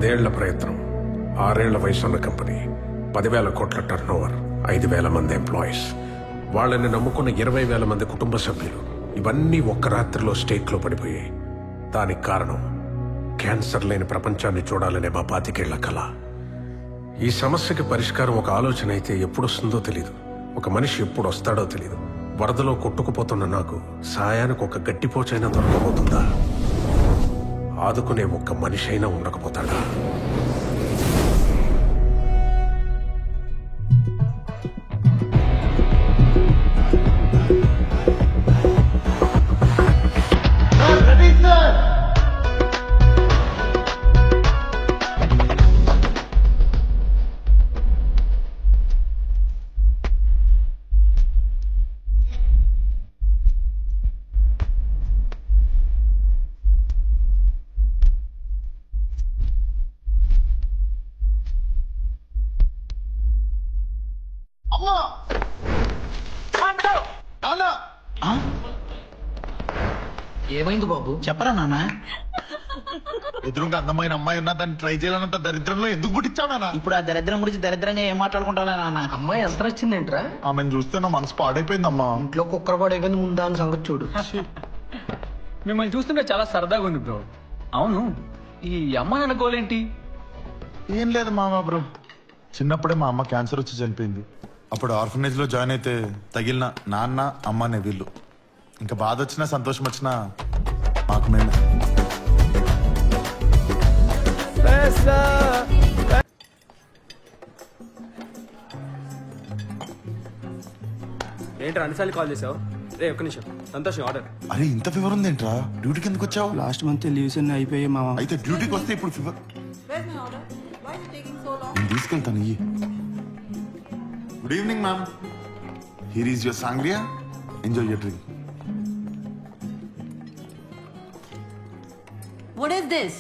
10 ఏళ్ల ప్రయత్నం, 6 ఏళ్ల వయసున్న కంపెనీ, 10,000 కోట్ల టర్నోవర్, 5,000 మంది ఎంప్లాయీస్, వాళ్ళని నమ్ముకున్న 20,000 మంది కుటుంబ సభ్యులు, ఇవన్నీ ఒక్క రాత్రిలో స్టేక్లో పడిపోయాయి. దానికి కారణం క్యాన్సర్ లేని ప్రపంచాన్ని చూడాలనే మా 25 ఏళ్ల కళ. ఈ సమస్యకి పరిష్కారం ఒక ఆలోచన అయితే ఎప్పుడొస్తుందో తెలీదు, ఒక మనిషి ఎప్పుడు వస్తాడో తెలీదు. వరదలో కొట్టుకుపోతున్న నాకు సాయానికి ఒక గట్టిపోచైనా దొరకబోతుందా? ఆదుకునే ఒక్క మనిషి అయినా ఉండకపోతాడా? ఏమైంది బాబు? చెప్పరా నాన్న. ఎదురుగా అందమైన అమ్మాయి ఉన్నా దాన్ని ట్రై చేయాలన్నంత దరిద్రంలో ఎందుకు పుట్టించావు నాన్న? ఇప్పుడు ఆ దరిద్రం గురించి దరిద్రంగా ఏం మాట్లాడుకుంటా నాన్న. అమ్మాయి ఎంత వచ్చిందేంట్రా? ఆమెను చూస్తే నా మనసు పాడైపోయిందమ్మా. ఇంట్లో కుక్కర పాడైపోయింది, ముందా అని సంగతి చూడు. మిమ్మల్ని చూస్తుంటే చాలా సరదాగా ఉంది బ్రో. అవును, ఈ అమ్మ నాన్న గోలేంటి? ఏం లేదు మామ బ్రో, చిన్నప్పుడే మా అమ్మ క్యాన్సర్ వచ్చి చనిపోయింది. అప్పుడు ఆర్ఫనేజ్ లో జాయిన్ అయితే తగిలిన నాన్న అమ్మ అనే వీళ్ళు. ఇంకా బాధ వచ్చినా సంతోషం వచ్చినా మాకు మేము. ఏంట్రా అన్నిసార్లు కాల్ చేసావు? రే ఒక్క నిమిషం, సంతోషం ఆర్డర్. అరే ఇంత ఫీవర్ ఉంది ఏంట్రా? డ్యూటీకి ఎందుకు వచ్చావు? లాస్ట్ మంత్ లీవ్స్ అన్ని అయిపోయాయి మామ. అయితే డ్యూటీకి వస్తే ఇప్పుడు ఫీవర్. నేను తీసుకెళ్తాను. ఇయ్యి. Good evening ma'am. Here is your Sangria. Enjoy your drink. What is this?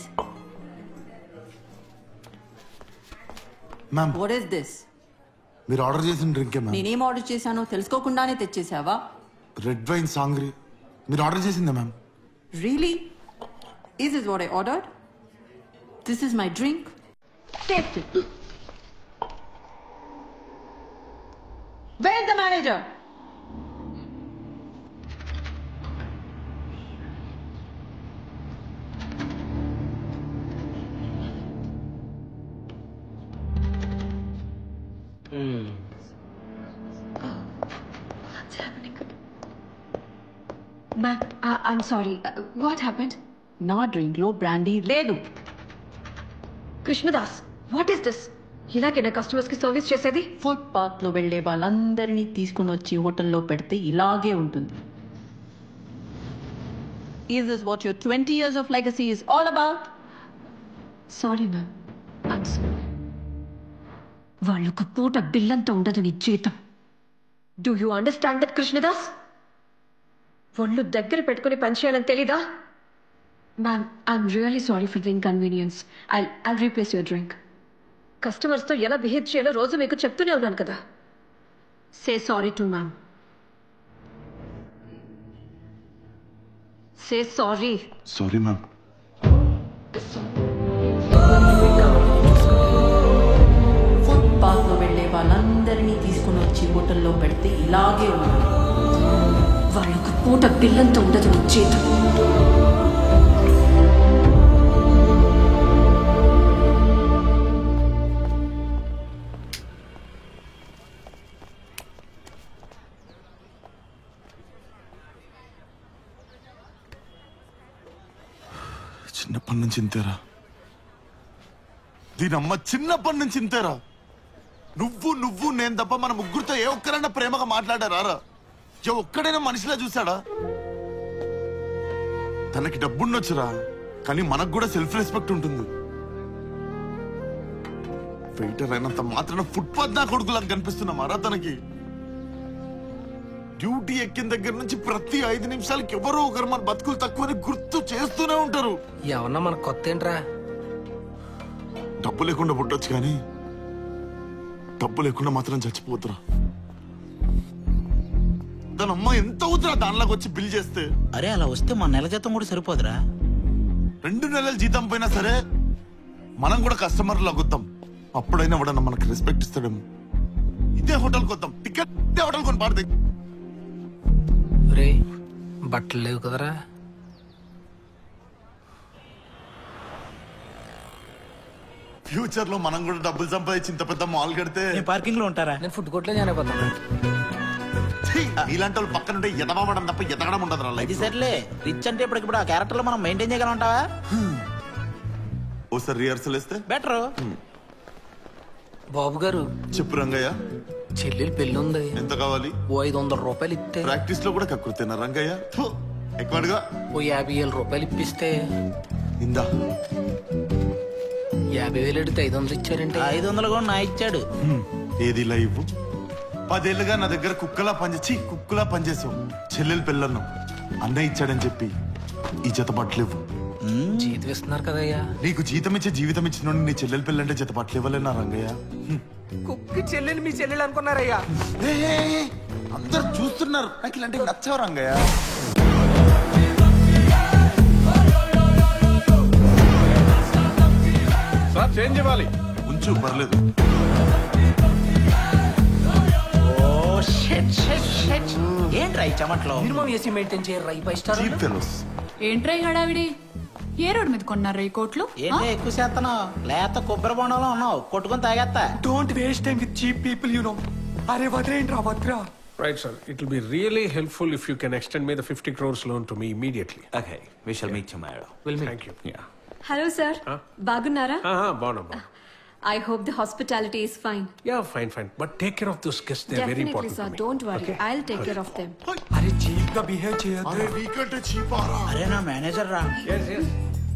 Ma'am What is this? మీరు ఆర్డర్ చేసిన డ్రింకే మ్యామ్. నేనేం ఆర్డర్ చేశానో తెలుసుకోకుండానే తెచ్చేసావా? రెడ్ వైన్ సాంగ్రీ మీరు ఆర్డర్ చేసిందా ma'am? Really? Is this what I ordered? This is my drink. Taste it. Where's the manager? Ma'am, I'm sorry. What happened? నా drink లో brandy లేదు. Krishnadas, what is this? ఇలాగేనా customers కి service చేసేది? Footpath లో వెళ్లే వాళ్ళందరినీ తీసుకుని వచ్చి హోటల్లో పెడితే ఇలాగే ఉంటుంది. Is this what your 20 years of legacy is all about? Sorry, ma'am. I'm sorry. వాళ్ళొక పూట బిల్లంతా ఉండదు నీ జీతం. Do you understand that Krishnadas? ఒళ్ళు దగ్గర పెట్టుకుని పనిచేయాలని తెలీదా? Ma'am, I'm really sorry for the inconvenience. I'll replace your drink. కస్టమర్స్తో ఎలా బిహేవ్ చేయాలో రోజు మీకు చెప్తూనే ఉన్నాను కదా. Say sorry to ma'am. Say sorry. Sorry ma'am. Footpath లో వెళ్లే వాళ్ళందరినీ తీసుకుని వచ్చి హోటల్లో పెడితే ఇలాగే ఉంటుంది. వాళ్ళొక పూట బిల్లంతా ఉండదు నీ జీతం. చిన్నప్పటి నుంచి ఇంతేరా. దీనమ్మ చిన్నప్పటి నుంచి ఇంతేరా. నువ్వు నేను తప్ప మన ముగ్గురితో ఏ ఒక్కరైనా ప్రేమగా మాట్లాడారా? ఏ ఒక్కడైనా మనిషిలా చూసాడా? తనకి డబ్బుండొచ్చురా, కానీ మనకు కూడా సెల్ఫ్ రెస్పెక్ట్ ఉంటుంది. వెయిటర్ అయినంత మాత్రాన ఫుట్పాత్ నా కొడుకులకు కనిపిస్తున్నామారా తనకి? డ్యూటీ ఎక్కిన దగ్గర నుంచి ప్రతి 5 నిమిషాలకి ఎవరో ఒకరు మన బతుకులు తక్కువని గుర్తు చేస్తూనే ఉంటారు. ఏమన్నా మన కొత్త ఏంట్రా? డబ్బు లేకుండా పుట్టొచ్చు కానీ డబ్బు లేకుండా మాత్రం చచ్చిపోతురా. తన అమ్మ ఎంత అవుతురా దానిలోకి వచ్చి బిల్ చేస్తే? అరే అలా వస్తే మా నెల జీతం కూడా సరిపోదురా. 2 నెలల జీతం పోయినా సరే మనం కూడా కస్టమర్లు అగుద్దాం. అప్పుడైనా ఎవడన్నా మనకి రెస్పెక్ట్ ఇస్తాడేమో. ఇదే హోటల్కి వద్దాం, టికెట్ ఇదే హోటల్ కొని పాడతాయి. రే బట్టలు లేవు కదరా. ఫ్యూచర్ లో మనం కూడా డబ్బులు సంపాదించి ఇంత పెద్ద మాల్ కడితే పార్కింగ్ లో ఉంటారా? నేను ఫుడ్ కోర్ట్లో జాయిన్ అయిపోతాను. ఇలాంటి వాళ్ళు పక్కన ఉంటే ఎదవడం తప్ప ఎదగడం ఉండదు. అది సర్లే, రిచ్ అంటే ఇప్పుడు ఆ క్యారెక్టర్ లో మనం మెయింటైన్ చేయగలంటావా? ఓసారి రిహర్సల్ వేస్తే బెటర్. బాబు గారు చెప్పు రంగయ్య. చెల్లెలు పెళ్లి ఉంది, ఎంత కావాలి? ఓ 500 రూపాయలు ఇస్తే. ప్రాక్టీస్ లో కూడా కక్కుర్తేనా రంగయ్య? ఫు, ఎక్కువగా ఓ 50,000 రూపాయలు ఇప్పిస్తే. ఇందా 50,000 అడిగితే 500 ఇచ్చారంటే. 500 కూడా నా ఇచ్చాడు. ఏది ఇలా ఇవ్వు. 10 ఏళ్ళుగా నా దగ్గర కుక్కలా పనిచేసావు. చెల్లెలు పెళ్ళను అన్నయ్య ఇచ్చాడని చెప్పి ఈ జత బట్టలు ఇవ్వు. జీతం ఇస్తున్నారు కదయ్యా. నీకు జీతం ఇచ్చే జీవితం ఇచ్చిన నీ చెల్లెలు పెళ్ళంటే జత బట్టలు ఇవ్వలేనా రంగయ్య? కుక్కి చెల్లెలు మీ చెల్లెలు అనుకున్నారయ్యా. అందరు చూస్తున్నారు, నాకు ఇలాంటివి నచ్చావు రంగయ్య. సార్ చేంజ్ ఇవ్వాలి. ఉంచు పర్లేదు. ఏంట్రా ఈ చెమట్లో? మినిమం ఏసీ మెయింటైన్ చేయరు రై 5 స్టార్. Cheap fellows. ఏంట్రా ఈ హడావిడి? ఏ రోడ్ మీద కొన్నారా ఈ కోట్లు? ఏంటి ఎక్కువ చేస్తున్నావు? లేత కొబ్బరి బొండంలో ఉన్నావు, కొట్టుకొని తాగేస్తా. Don't waste time with cheap people you know. అరే వద్రేంట్రా వద్రా. Right, sir. It will be really helpful if you can extend me the 50 crores loan to me immediately. Okay, we shall meet tomorrow. Thank you. Yeah. Hello sir, బాగున్నారా? Bonamba. I hope the hospitality is fine. Yeah, fine. But take care of those guests. They're very Definitely, important sir. to me. Don't worry. I'll take care of them. అరే cheap గా behave చేయొద్దు. అరే నీకంటే చీపారా? అరే నా manager రా. Yes.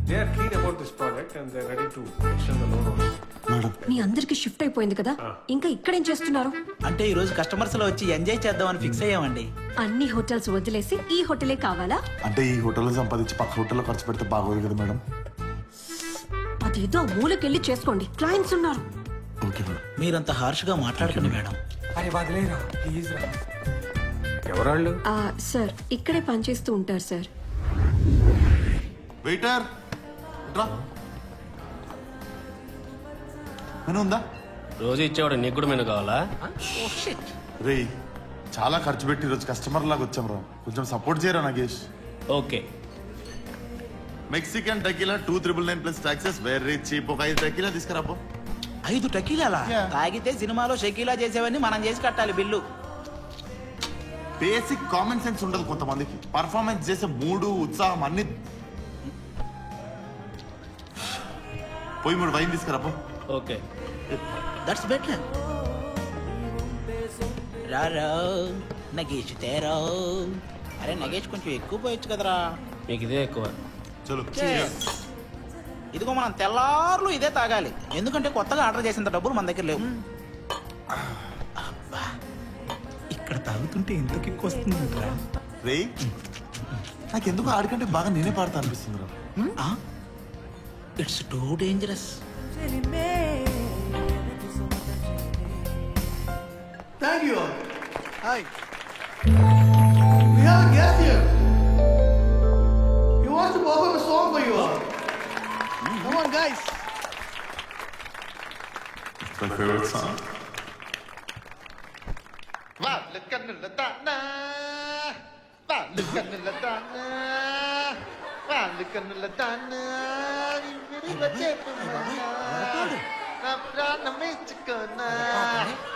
They are keen about this project and they're ready to extend the loan also. Madam, మీ అందరికి షిఫ్ట్ అయిపోయింది కదా, ఇంకా ఇక్కడేం చేస్తున్నారు? అంటే ఈ రోజు కస్టమర్స్ లో వచ్చి ఎంజాయ్ చేద్దామని ఫిక్స్ అయ్యామండి. అన్ని హోటల్స్ వదిలేసి ఈ హోటలే కావాలా? అంటే ఈ హోటల్లో సంపాదించి పక్క హోటల్లో ఖర్చు పెడితే బాగోదు కదా మేడం. అదేదో మూలకెళ్ళి చేసుకోండి, క్లయింట్స్ ఉన్నారు. Okay madam. మీరంత హార్ష్ గా మాట్లాడుతుంది మేడం. అరే వదిలేరా ప్లీజ్ రా. ఎవరాళ్ళు? సార్ ఇక్కడే పనిచేస్తూ ఉంటారు సార్. వెయిటర్ రా. మెనూ ఉందా? రోజు ఇచ్చేవాడు నీకు కూడా మెను కావాలా? రే చాలా ఖర్చు పెట్టి ఈరోజు కస్టమర్ లాగా వచ్చాం రా, కొంచెం సపోర్ట్ చేయరా Nagesh. Okay. Mexican tequila 299 plus taxes, very cheap. ఒక 5 టెకీలా తీసుకురాపో. 5 టెకీలాలా? Yeah. తాగితే సినిమాలో షకీలా చేసేవన్నీ మనం చేసి కట్టాలి బిల్లు. బేసిక్ కామన్ సెన్స్ ఉండదు కొంతమందికి. పర్ఫార్మెన్స్ చేసే మూడు, ఉత్సాహం అన్ని. పోయి 3 వైన్ తీసుకురాపో. ఓకే. That's better. రారా నగేష్ తేరా. అరే నగేష్ కొంచెం ఎక్కువ పోయొచ్చు కదరా. మీకు ఇదే ఎక్కువ. చలో. ఇదిగో మనం తెల్లార్లు ఇదే తాగాలి, ఎందుకంటే కొత్తగా ఆర్డర్ చేసేంత డబ్బులు మన దగ్గర లేవు. అబ్బా, ఇక్కడ తాగుతుంటే ఎంత కిక్ వస్తుంది. రే నాకెందుకు ఆడికంటే బాగా నేనే పాడతా అనిపిస్తుంది రా. It's too dangerous. Thank you all. Hi. We have a guest here. He wants to perform a song for you all. Come on, guys. My favorite song.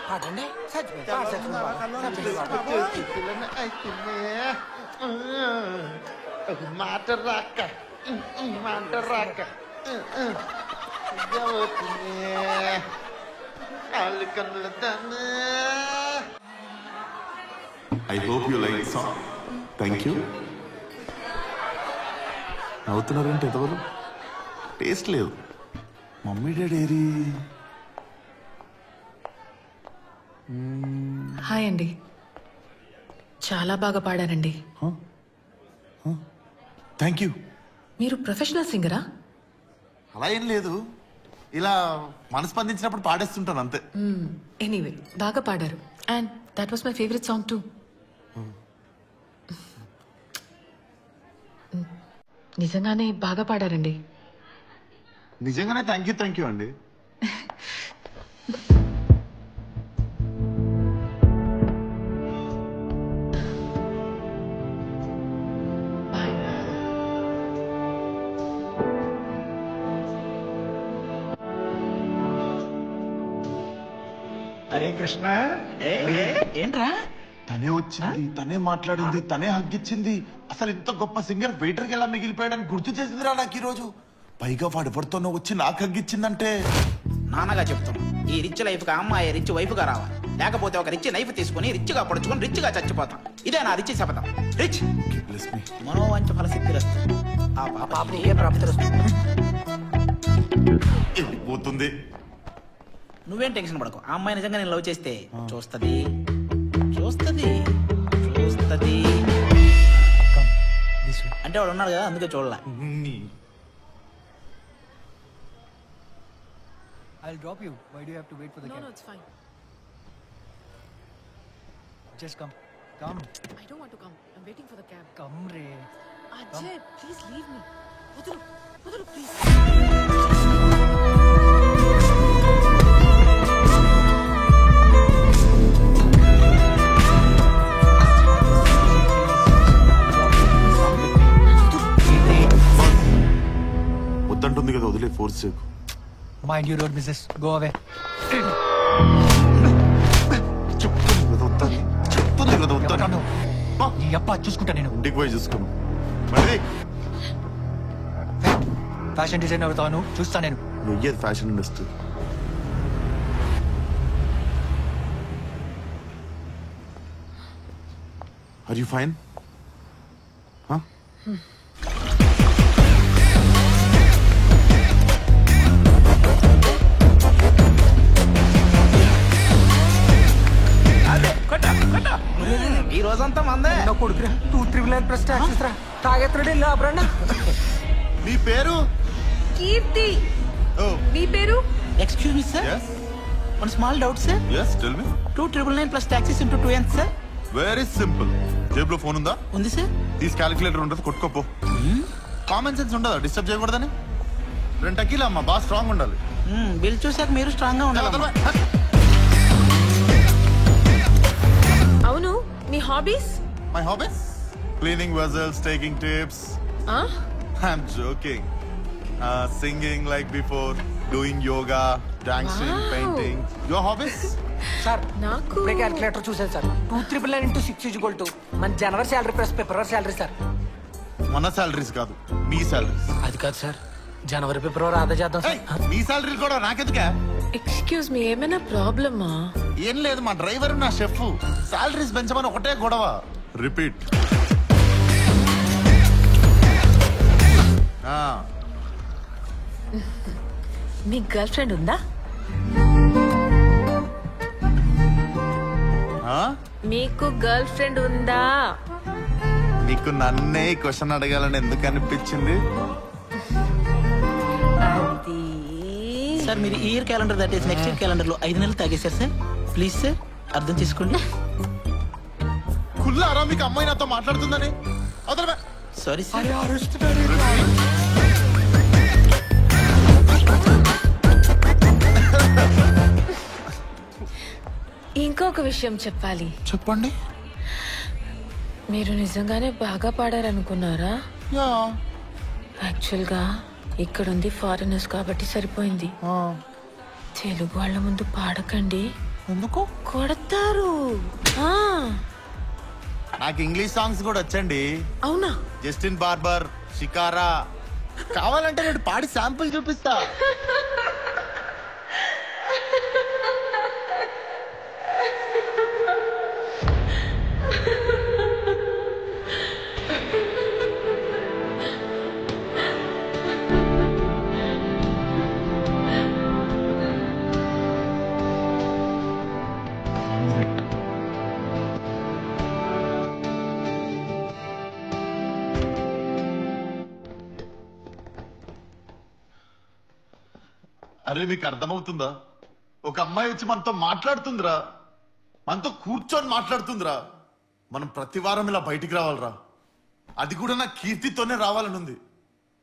పాడండి. మాట రాక I hope you like the song. Thank you. నవ్వుతున్నారంటే ఎవరు? Taste లేదు. Mummy daddy ఏరి? Hi అండి, చాలా బాగా పాడారండి. Thank you. మీరు ప్రొఫెషనల్ సింగరా? అలా ఏం లేదు, ఇలా మనస్పందించినప్పుడు పాడేస్తుంటాను అంతే. ఎనీవే బాగా పాడారు, and that was my favourite song two. నిజంగానే బాగా పాడారండి. నిజంగానే థ్యాంక్ యూ అండి. అరే కృష్ణ ఏంట్రా? తనే వచ్చింది, తనే మాట్లాడింది, తనే హగ్గిచ్చింది. అసలు ఇంత గొప్ప సింగర్ వెయిటర్కి ఎలా మిగిలిపోయాడని గుర్తు చేసిందిరా నాకు ఈ రోజు. పైగా వాడు ఎవరితోనో వచ్చి నాకు హగ్గిచ్చిందంటే. నాన్నగా చెప్తాం, ఈ రిచ్ లైఫ్ గా అమ్మాయి రిచ్ వైఫ్ గా రావాలి, లేకపోతే ఒక రిచ్ నైఫ్ తీసుకుని రిచ్ గా పడుచుకొని రిచ్ గా చచ్చిపోతాం. ఇదే నా రిచ్ శపథం. రిచ్ మనోవంచ ఫలసిద్ధి ఆ పాప ఏ ప్రాప్తి పోతుంది. నువ్వేం టెన్షన్ పడకు, ఆ అమ్మాయి నిజంగా నేను లవ్ చేస్తే చూస్తది చూస్తది చూస్తది అంటే వాడు ఉన్నాడు కదా, అందుకే చూడలే. I'll drop you. Why do you have to wait for the cab? No, it's fine. Just come. Come. I don't want to come. I'm waiting for the cab. Come, Ray. Ajay, please leave me. Vadaru, please. వద్దంటుంది కదా, వదిలే, force చేయకు. Mind your road, missus. Go away. చెప్తుంది కదా వద్దని. నీ అప్ప చూసుకుంటా నేను. ఇంటికి పోయి చూసుకోను. మళ్ళీ ఫ్యాషన్ డిజైన్ అవుతాను, చూస్తా నేను. వెయ్యేది fashion industry. Are you fine? ఈ రోజంతా మందే. కొడుకురా 299 ప్లస్ టాక్సెస్ రా. తాగెత్తడే లాబ్రన్నా. మీ పేరు? కీర్తి. ఓ, మీ పేరు? Excuse me sir, yes one small doubt sir. yes tell me. 299 plus taxis into 2 ఎంత సార్? Very simple. జేబులో ఫోన్ ఉందా? ఉంది సార్. తీసి క్యాలిక్యులేటర్ ఉంటుంది, కొట్టుకోపో. కామన్ సెన్స్ ఉండదా డిస్టర్బ్ చేయకూడదని? 2 టకీలా అమ్మా, బాగా స్ట్రాంగ్ ఉండాలి. బిల్ చూసాక మీరు స్ట్రాంగ్ గా ఉండాలి. అవును, నీ hobbies? My hobbies? Cleaning vessels, taking tips. I'm joking. Singing like before, doing yoga, dancing, Wow. painting. Your hobbies? Sir నాకు ఇప్పుడే క్యాలిక్యులేటర్ చూసాను సార్. 299 into 6 మన జనవరి శాలరీ ప్లస్ ఫిబ్రవరి శాలరీ సార్. మన సాలరీస్ కాదు, మీ సాలరీస్. అది కాదు సార్, జనవరి ఫిబ్రవరి ఆదా చేద్దాం సార్. మీ సాలరీలు కూడా నాకెందుకే? ఎక్స్క్యూజ్ మీ, ఏమైనా ప్రాబ్లమా? ఏం లేదు, మా డ్రైవర్ నా షెఫ్ సాలరీస్ పెంచమని ఒకటే గొడవ. రిపీట్. మీ గర్ల్ ఫ్రెండ్ ఉందా? మీకు గర్ల్ ఫ్రెండ్ ఉందా? నీకు నన్నే క్వశ్చన్ అడగాలని ఎందుకు అనిపించింది? అది సార్, మీరు ఈ ఇయర్ క్యాలెండర్ దాటేసి నెక్స్ట్ ఇయర్ క్యాలెండర్ లో 5 నెలలు తాగేశారు సార్. ప్లీజ్ సార్, అర్థం చేసుకోండి. కుల్లారా మీకు అమ్మాయి నాతో మాట్లాడుతుందని? Sorry sir. ఇంకొక విషయం చెప్పాలి. చెప్పండి. మీరు నిజంగానే బాగా పాడారనుకున్నారా? యాక్చువల్గా ఇక్కడుంది ఫారినర్స్ కాబట్టి సరిపోయింది. తెలుగు వాళ్ళ ముందు పాడకండి. ఎందుకు? కొడతారు. నాకు ఇంగ్లీష్ సాంగ్స్ కూడా వచ్చండి. అవునా? Justin barber, shikara. కావాలంటే నేను పాడి శాంపుల్ చూపిస్తా. అరే మీకు అర్థమవుతుందా? ఒక అమ్మాయి వచ్చి మనతో మాట్లాడుతుందిరా, మనతో కూర్చొని మాట్లాడుతుందిరా. మనం ప్రతి వారం ఇలా బయటికి రావాలరా. అది కూడా నా కీర్తితోనే రావాలని ఉంది.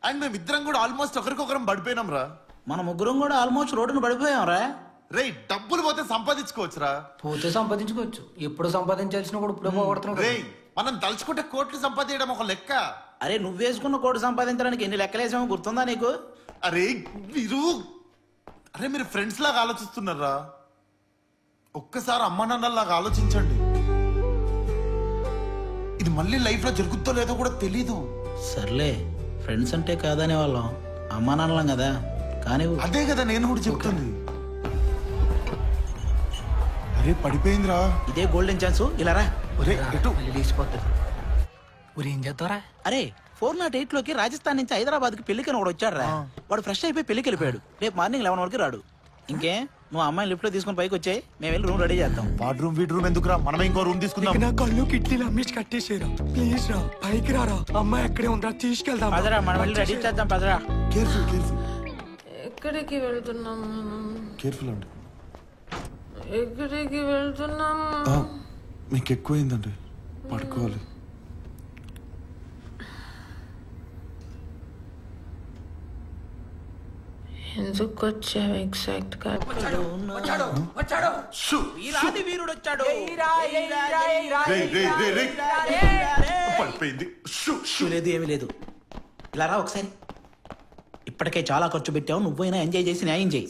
అండ్ మేమిద్దరం కూడా ఆల్మోస్ట్ ఒకరికొకరం పడిపోయినాం రా. మన ముగ్గురం కూడా ఆల్మోస్ట్ రోడ్డును పడిపోయాం రా. రే డబ్బులు పోతే సంపాదించుకోవచ్చురా. పోతే సంపాదించుకోవచ్చు, ఎప్పుడు సంపాదించాల్సిన కూడా ఇప్పుడు పోగొడుతున్నావు రే మనం తలుచుకుంటే కోట్లు సంపాదించడం ఒక లెక్క. అరే నువ్వు వేసుకున్న కోటి సంపాదించడానికి ఎన్ని లెక్కలేసామో గుర్తుందా నీకు? అరే మీరు ఫ్రెండ్స్ లాగా ఆలోచిస్తున్నారా? ఒక్కసారి అమ్మ నాన్నలాగా ఆలోచించండి. ఇది మళ్ళీ లైఫ్ లో జరుగుతుందో లేదో కూడా తెలీదు. సర్లే, ఫ్రెండ్స్ అంటే కాదనే వాళ్ళం, అమ్మా నాన్నలం కదా. కానీ అదే కదా నేను కూడా చెప్తుంది. అరే పడిపోయిందిరా. ఇదే గోల్డెన్ ఛాన్స్, ఇలా రా. ఏం చేస్తారా? అరే 408 లోకి రాజస్థాన్ నుంచి హైదరాబాద్ కి పెళ్లికి ఒకడు వచ్చాడు రా. వాడు ఫ్రెష్ అయిపోయి పెళ్లికి వెళ్ళిపోయాడు. రేపు మార్నింగ్ 11 వరకు రాడు. ఇంకే నువ్వు అమ్మాయిని లిఫ్ట్ లో తీసుకుని పైకి వచ్చాయి, మేము వెళ్ళి రూమ్ రెడీ చేద్దాం. వాడ్ రూమ్ వీడ్ రూమ్ ఎందుకురా, మనమే ఇంకో రూమ్ తీసుకుందాం. నా కళ్ళు కిట్లీలు అమ్మేసి కట్టేసేరా. ప్లీజ్ రా, పైకి రారా. అమ్మాయి ఎక్కడే ఉందా, తీసుకెళ్దాం. పదరా, మనం వెళ్ళి రెడీ చేద్దాం. పదరా. కేర్ఫుల్ ఎక్కడికి వెళ్తున్నాం? కేర్ఫుల్ అండి. ఎక్కడికి వెళ్తున్నాం? మీకు ఎక్కువైందండి, పడుకోవాలి. ఎందుకు వచ్చావు ఎగ్జాక్ట్ గా? వీరాది వీరుడు వచ్చాడు. పడిపోయింది. లేదు ఏమీ లేదు. ఇలా రా ఒకసారి. ఇప్పటికే చాలా ఖర్చు పెట్టావు, నువ్వైనా ఎంజాయ్ చేసి న్యాయం చేయి.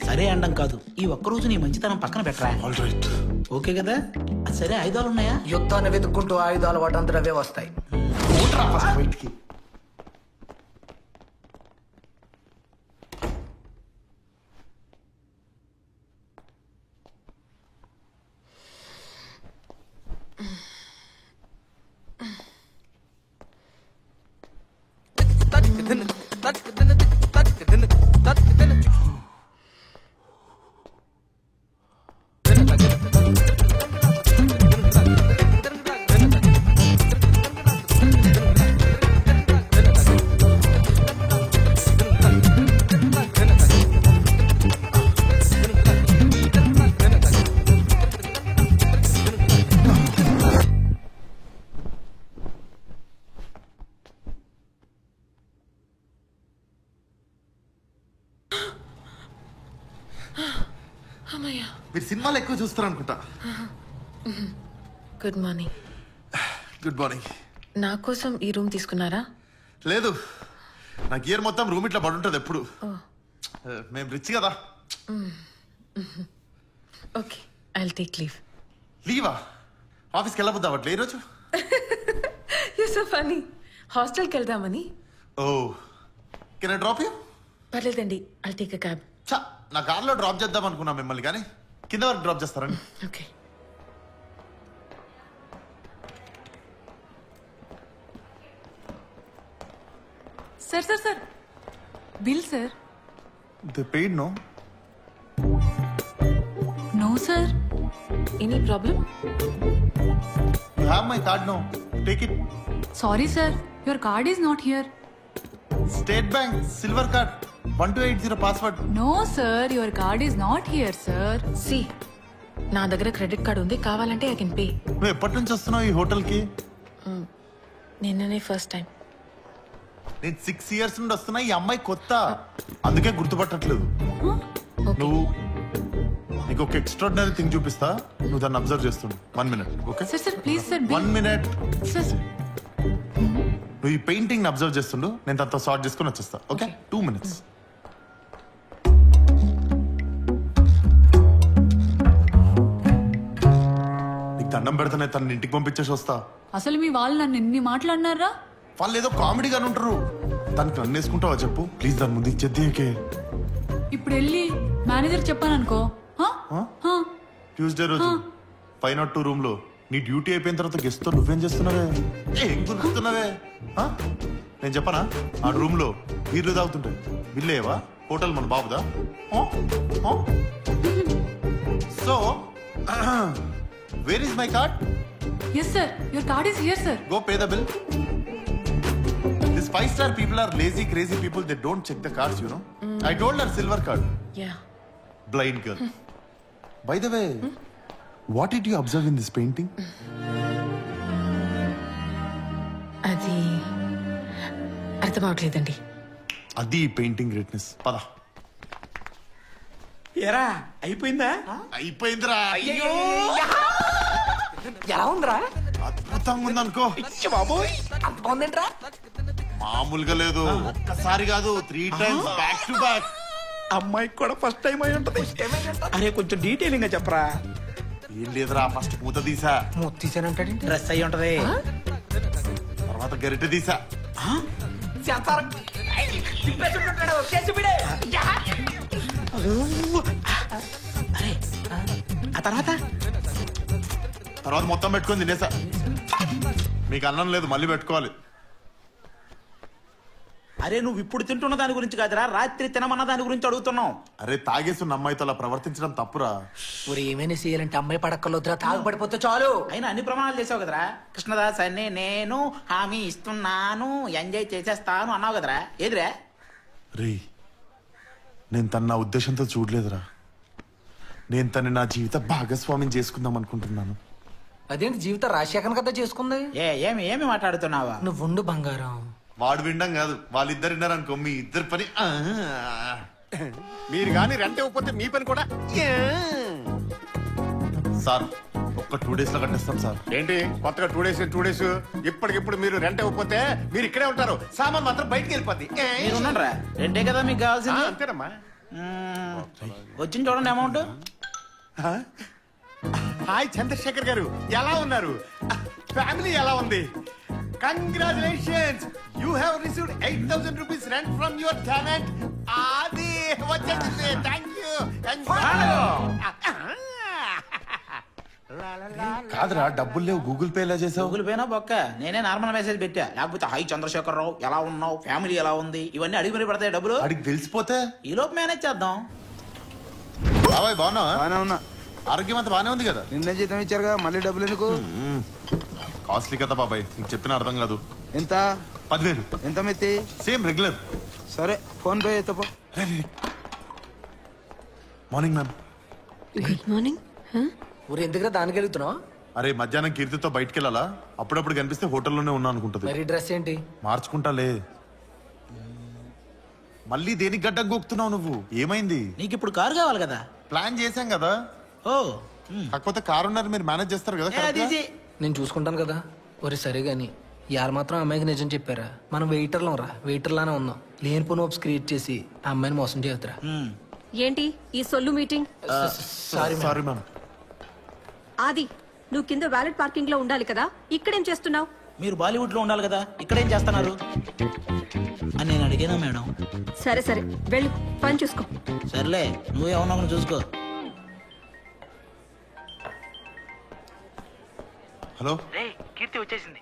సరే అండం కాదు, ఈ ఒక్కరోజు నీ మంచితనం పక్కన పెట్టరా. ఓకే కదా? సరే, ఆయుధాలు ఉన్నాయా? యుద్ధాన్ని వెతుక్కుంటూ ఆయుధాలు వాటంతా అవే వస్తాయి. బయటికి మీరు సినిమాలు ఎక్కువ చూస్తారు అనుకుంటా. Good morning. Good morning. నా కోసం ఈ రూమ్ తీసుకున్నారా? లేదు, నాకు ఇయర్ మొత్తం రూమ్ ఇట్లా పడుంటది ఎప్పుడు. మేము రిచ్ కదా. Okay, I will take leave. లీవా? ఆఫీస్కి వెళ్ళబోద్దా అట్లా ఈరోజు? You so funny. హాస్టల్కి వెళ్దామని. ఓ, కెన్ ఐ డ్రాప్ యూ? పర్లేదండి, ఐ టేక్ అ క్యాబ్. చా, నా కార్లో డ్రాప్ చేద్దాం అనుకున్నా మిమ్మల్ని, కానీ కింద వరకు డ్రాప్ చేస్తారండి. Okay. Sir bill sir. They paid no? No sir. Any problem? You have my card no, take it. Sorry sir, your card is not here. State Bank silver card 1280 password. No sir, your card is not here sir. సి, నా దగ్గర credit card ఉంది, కావాలంటే I can pay. నువ్వు ఎప్పటి నుంచి వస్తున్నావు ఈ హోటల్కి? నిన్ననే ఫస్ట్ టైం. నేను 6 years నుండి వస్తున్నా. ఈ అమ్మాయి కొత్త, అందుకే గుర్తుపట్టట్లేదు. నువ్వు నీకు ఒక ఎక్స్ట్రాడినరీ థింగ్ చూపిస్తా, నువ్వు దాన్ని అబ్జర్వ్ చేస్తుండు. 1 minute. Okay sir please sir. 1 minute. Sir నువ్వు ఈ పెయింటింగ్ అబ్జర్వ్ చేస్తుండు, నేను తనతో సార్ట్ చేసుకుని వచ్చేస్తా. Okay, 2 minutes. నీకు దండం పెడతానే, తన ఇంటికి పంపించేసి వస్తా. అసలు మీ వాళ్ళు నన్ను ఎన్ని మాట్లాడినారా? వాళ్ళు ఏదో కామెడీగానే ఉంటారు. దానికి నన్ను వేసుకుంటావా చెప్పు ప్లీజ్. దాని ముందు ఇచ్చేద్దే. ఇప్పుడు వెళ్ళి మేనేజర్ చెప్పాను అనుకో. ట్యూస్డే రోజు 502 రూమ్ లో నీ డ్యూటీ అయిపోయిన తర్వాత గెస్ట్ తో నువ్వేం చేస్తున్నావే? ఏం గుర్తున్నావే? నేను చెప్పనా, ఆ రూమ్ లో బీర్లు తాగుతుంటాయి. బిల్లేవా? హోటల్ మన బాబుదా? So where is my card? Yes sir, your card is here sir. Go pay the bill. These 5-star people are lazy, crazy people. They don't check the cards, you know. I told her silver card. Yeah. Blind girl. By the way, what did you observe in this painting? అది అర్థం అవట్లేదండి. అది painting greatness. పద ఏరా అయిపోయిందా? అయిపోయిందిరా. ఎలా ఉందిరా? అద్భుతంగా ఉందనుకో. బాబోయ్ అంత బాగుందేంట్రా? మామూలుగా లేదు, ఒక్కసారి కాదు 3 times బ్యాక్ టు బ్యాక్. అమ్మాయికి కూడా ఫస్ట్ టైం అయి ఉంటది. అరే కొంచెం డీటెయిలింగ్ గా చెప్పరా. ఏం లేదురా, ఫస్ట్ మూత తీసా, మూత తీసానంటాడేంటి? డ్రెస్ అయి ఉంటది. తర్వాత గరిటె తీసా. అరే ఆ తర్వాత తర్వాత మొత్తం పెట్టుకొని తినేసా. మీకు అన్నం లేదు, మళ్ళీ పెట్టుకోవాలి. అరే నువ్వు ఇప్పుడు తింటున్న దాని గురించి కాదురా, రాత్రి తినమన్న దాని గురించి అడుగుతున్నావు. అరే తాగేస్తున్న అమ్మాయితో అలా ప్రవర్తించడం తప్పురా. ఊరు ఏమైనా చేయాలంటే అమ్మాయి పడక్కర్లేదురా, తాగుపడిపోతే చాలు. అయినా అన్ని ప్రమాణాలు చేసావు కదరా. కృష్ణదాస్ అని నేను హామీ ఇస్తున్నాను, ఎంజాయ్ చేసేస్తాను అన్నావు కదరా. ఏదిరా? రే నేను తన నా ఉద్దేశంతో చూడలేదురా. నేను తన నా జీవిత భాగస్వామ్యం చేసుకుందాం అనుకుంటున్నాను. అదేంటి జీవితం రాజశేఖర్ కదా చేసుకుంది? ఏమి ఏమి మాట్లాడుతున్నావా? నువ్వు ఉండు బంగారం. వాడు వినడం కాదు, వాళ్ళిద్దరు విన్నారనుకో మీ ఇద్దరు పని. మీరు గాని రెంట్ ఇవ్వకపోతే మీ పని కూడా. సార్ ఒక్క 2 days లో కట్టేస్తాం సార్. ఏంటి కొత్తగా 2 days ఇప్పటికిప్పుడు మీరు రెంట్ ఇవ్వకపోతే మీరు ఇక్కడే ఉంటారు, సామాన్ మాత్రం బయటికి వెళ్ళిపోద్ది. మీరు ఉండండిరా, రెండే కదా మీకు కావాల్సింది. అంతేనమ్మా. వచ్చింది చూడండి అమౌంట్. హాయ్ చంద్రశేఖర్ గారు, ఎలా ఉన్నారు? ఫ్యామిలీ ఎలా ఉంది? Congratulations, you have received 8,000 rupees rent from your tenant. అది వచ్చేసింది. Thank you. కాదురా, డబ్బులు లేవు, గూగుల్ పే ఎలా చేసావు? గూగుల్ పేనా బొక్క, నేనే నార్మల్ మెసేజ్ పెట్టా. లేకపోతే హై చంద్రశేఖర్ రావు ఎలా ఉన్నావు, ఫ్యామిలీ ఎలా ఉంది, ఇవన్నీ అడిగి మరి పడతాయి డబ్బులు. అడిగి తెలిసిపోతే ఈ లోపు మేనేజ్ చేద్దాం. బాబాయ్ బాగున్నావా? బానే ఉన్నా. ఆరోగ్యం అంతా బానే ఉంది కదా? నిన్నే జీతం ఇచ్చారుగా, మళ్ళీ డబ్బులు ఎందుకు? కాస్ట్లీ కదా బాబాయ్, నీకు చెప్పిన అర్థం కాదు. ఎంత? 10,000. ఎంత మెత్తి? Same regular. సరే ఫోన్ పే ఎత్తపో. Morning ma'am. Good morning. ఊరు ఎందుకురా దానికి వెళ్తున్నావు? అరే మధ్యాహ్నం కీర్తితో బయటికి వెళ్ళాలా, అప్పుడప్పుడు కనిపిస్తే హోటల్లోనే ఉన్నా అనుకుంటది. మరి డ్రెస్ ఏంటి? మార్చుకుంటాలే. మళ్ళీ దేనికి గడ్డం గోక్తున్నావు నువ్వు? ఏమైంది? నీకు ఇప్పుడు కారు కావాలి కదా. ప్లాన్ చేశాం కదా. ఓ కాకపోతే కారు ఉన్నారు, మీరు మేనేజ్ చేస్తారు కదా. అది correct గా? నేను చూసుకుంటాను కదా. ఒరే సరే గాని యారు మాత్రం అమ్మాయికి నిజం చెప్పారా? మనం వెయిటర్లం రా, వెయిటర్లానే ఉన్నాం. లేని పోనీ హోప్స్ క్రియేట్ చేసి ఆ అమ్మాయిని మోసం చేయొద్దురా. ఏంటి ఈ సొల్లు మీటింగ్? Sorry ma'am. ఆది, నువ్వు కింద వ్యాలెట్ పార్కింగ్ లో ఉండాలి కదా, ఇక్కడేం చేస్తున్నావు? మీరు బాలీవుడ్ లో ఉండాలి కదా, ఇక్కడేం చేస్తున్నారు అని నేను అడిగానా మేడం? సరే సరే వెళ్ళు, పని చూసుకో. సర్లే, నువ్వేమన్నా చూసుకో. హలో కీర్తి వచ్చేసింది.